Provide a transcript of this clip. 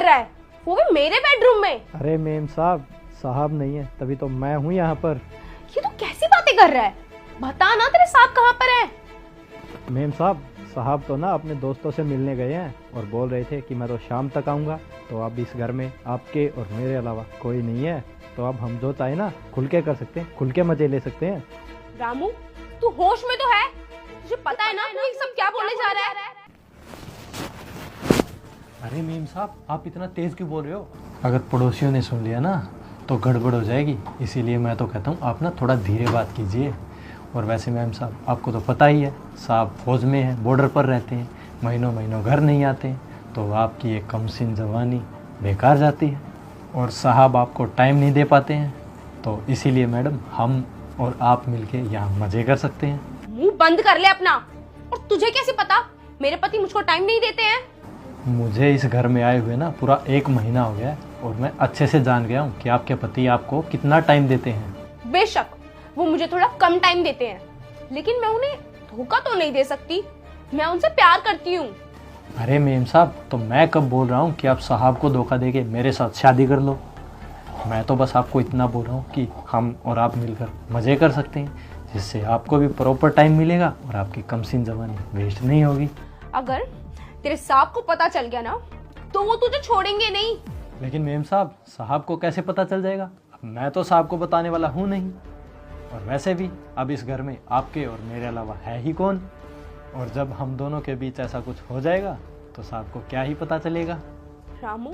रहा है, वो भी मेरे बेडरूम में? अरे मेम साहब, साहब नहीं है तभी तो मैं हूँ यहाँ पर। ये तो कैसी बातें कर रहा है? बता ना तेरे साहब कहाँ पर है? मेम साहब तो ना अपने दोस्तों से मिलने गए हैं और बोल रहे थे कि मैं तो शाम तक आऊँगा। तो अब इस घर में आपके और मेरे अलावा कोई नहीं है, तो अब हम जो चाहे ना खुल के कर सकते हैं, खुल के मजे ले सकते हैं। रामू, तू होश में तो है? तुझे पता है ना तू ये सब क्या बोलने जा रहा है? अरे मेम साहब, आप इतना तेज क्यों बोल रहे हो? अगर पड़ोसियों ने सुन लिया ना तो गड़बड़ हो जाएगी, इसीलिए मैं तो कहता हूँ आप ना थोड़ा धीरे बात कीजिए। और वैसे मैम साहब, आपको तो पता ही है साहब फौज में है, बॉर्डर पर रहते हैं, महीनों महीनों घर नहीं आते हैं, तो आपकी ये कमसिन जवानी बेकार जाती है। और साहब आपको टाइम नहीं दे पाते हैं, तो इसीलिए मैडम हम और आप मिलके यहाँ मज़े कर सकते हैं। मुंह बंद कर ले अपना। और तुझे कैसे पता मेरे पति मुझको टाइम नहीं देते हैं? मुझे इस घर में आए हुए ना पूरा 1 महीना हो गया है और मैं अच्छे से जान गया हूँ कि आपके पति आपको कितना टाइम देते हैं। बेशक वो मुझे थोड़ा कम टाइम देते हैं, लेकिन मैं उन्हें धोखा तो नहीं दे सकती। मैं उनसे प्यार करती हूँ। अरे मेम साहब, तो मैं कब बोल रहा हूँ कि आप साहब को धोखा देके मेरे साथ शादी कर लो। मैं तो बस आपको इतना बोल रहा हूँ कि हम और आप मिलकर मज़े कर सकते हैं, जिससे आपको भी प्रॉपर टाइम मिलेगा और आपकी कमसिन जवानी वेस्ट नहीं होगी। अगर तेरे साहब को पता चल गया ना तो वो तुझे छोड़ेंगे नहीं। लेकिन मेम साहब को कैसे पता चल जाएगा? अब मैं तो साहब को बताने वाला हूँ नहीं, और वैसे भी अब इस घर में आपके और मेरे अलावा है ही कौन। और जब हम दोनों के बीच ऐसा कुछ हो जाएगा तो साहब को क्या ही पता चलेगा। रामू,